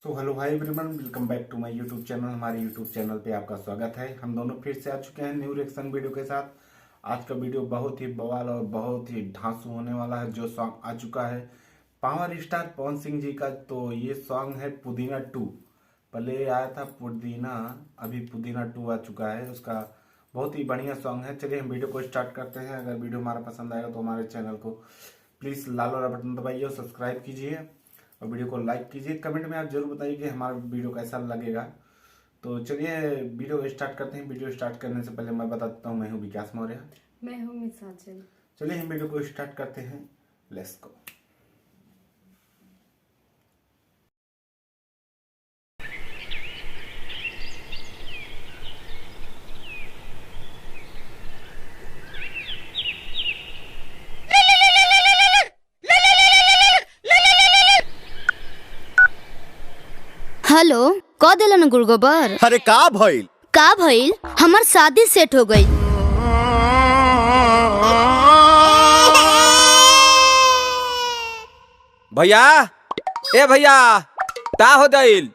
तो hello hi everyone, welcome back to my YouTube channel. हमारे YouTube channel पे आपका स्वागत है। हम दोनों फिर से आ चुके हैं न्यू रिएक्शन वीडियो के साथ। आज का वीडियो बहुत ही बवाल और बहुत ही धांसू होने वाला है। जो सॉन्ग आ चुका है पावर स्टार पवन सिंह जी का, तो ये सॉन्ग है पुदीना 2। पहले आया था पुदीना, अभी पुदीना 2 आ चुका है। उसका बहुत ही बढ़िया सॉन्ग है। चलिए हम वीडियो को स्टार्ट करते हैं। अगर वीडियो हमारा पसंद आएगा तो हमारे चैनल को प्लीज़ लाल वाला बटन दबाइए और सब्सक्राइब कीजिए और वीडियो को लाइक कीजिए। कमेंट में आप जरूर बताइए कि हमारा वीडियो कैसा लगेगा। तो चलिए वीडियो स्टार्ट करते हैं। वीडियो स्टार्ट करने से पहले मैं बता देता हूँ, मैं हूँ विकास मौर्य। मैं हूँ मिसांचल। चलिए हम वीडियो को स्टार्ट करते हैं। Let's go. हेलो, क दिलन गुड़गोबर। अरे का भइल? हमार शादी सेट हो गई। भैया, ए भैया, ता हो दिल?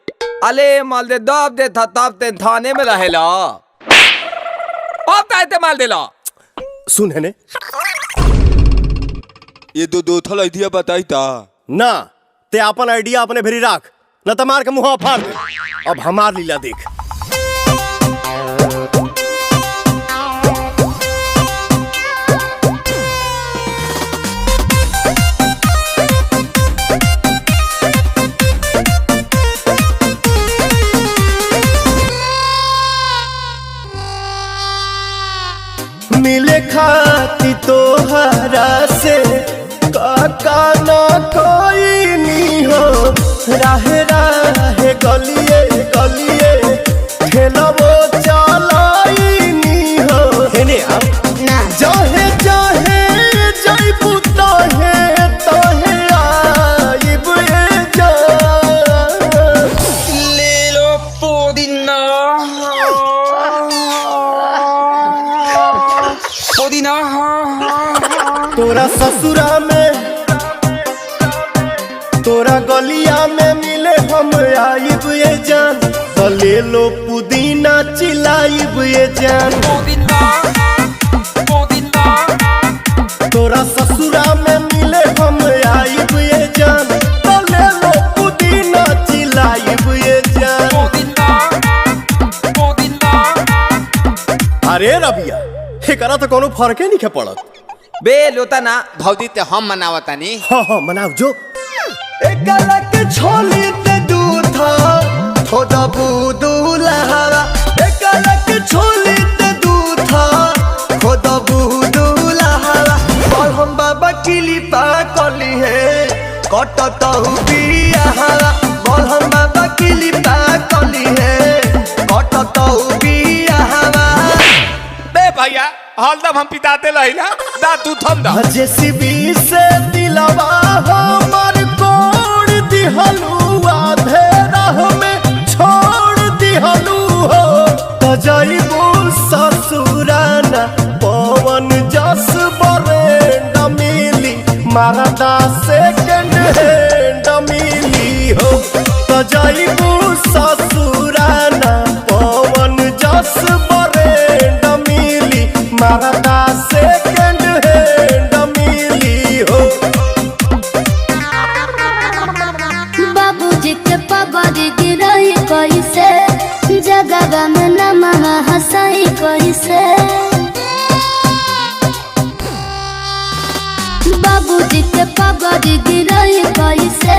अले माल दे दब दे था तब ते थाने में रहेला। अब ताते माल देला। सुन है ने ये दो थल आइडिया बताई ता ना, ते अपन आइडिया अपने भेरी राख, न त मार के मुंह फाड़ दे। अब हमार लीला देख। मिले खाती तोहरा से काका ना कोई नी हो। राहे राहे गलिए गलिए ठेलबो चलाई नी हो। हेने आप ना जहे जहे जइबू तहे तहे आइब ए जा। ले लो पुदीना पुदीना। तोरा ससुरा में तोरा गलिया में मिले हम आइब ये जान। तो ले लो पुदीना चिलाइब ये जान। तोरा ससुरा में मिले हम आइब ये जान। तो ले लो पुदीना चिलाइब ये जान। अरे रबिया, एकरा तो कोनो फर्के नहीं पड़त। बे लोता ना भौजी ते हम मनावतानी। हाँ मनाव जो। एकरा के छोली ते दूधा थोड़ा बुदुला हवा। एकरा के छोली ते दूधा थोड़ा बुदुला हवा। और हम बाबा किली पा कली है कटतहु बिया हवा। और हम बाबा किली पा कली है कटतहु बिया हवा। बे भैया, हलदम हम पिताते लहिला दा तू थम दा। जेसीबी से दिलवा हमर कोड़ दिहलू, आधे राह में छोड़ दिहलू हो। तो जाइबू ससुराना पवन जस बरेंड मिली, मारदा सेकंड हैंड मिली हो। तो जाइबू ससुराना पवन जस बरेंड मिली, मारदा सेकंड हैंड मिली हो। बाबूजी के पगड़ गिरई कैसे, जगह में नमः हंसाई कैसे। बाबूजी के पगड़ गिरई कैसे,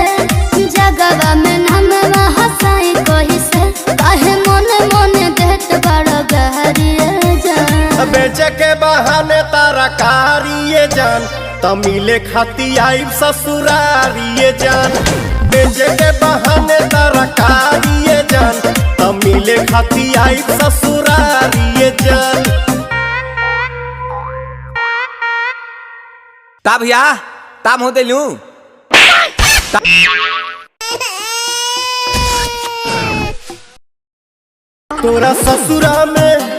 जगह में नमः हंसाई कैसे। काहे मोने मोने देत बड़ गहरिए जान। बेचे के बहाने तारा कारिए जान। तमिले खाती आइब ससुरारिए जान। बेचे के बहाने तारा कारिए जान। तमिले खाती आइब ससुरारिए जान। ता भैया, ताम हो देलू। तोरा ससुरा में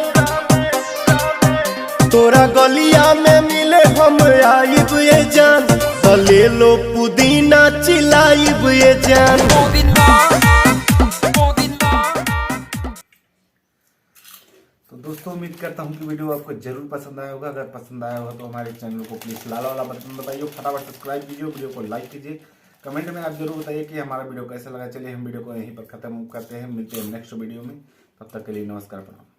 तोरा गलिया में मिले हम आइब ये जान। तो ले लो पुदीना चिलाइब ये जान। तो दोस्तों उम्मीद करता हूँ कि वीडियो आपको जरूर पसंद आया होगा। अगर पसंद आया होगा तो हमारे चैनल को प्लीज लाल वाला बटन दबाइए, फटाफट सब्सक्राइब कीजिए, वीडियो को लाइक कीजिए। कमेंट में आप जरूर बताइए कि हमारा वीडियो कैसा लगा। चलिए हम वीडियो को यहीं पर खत्म करते हैं, मिलते हैं नेक्स्ट वीडियो में। तब तक के लिए नमस्कार प्रणाम।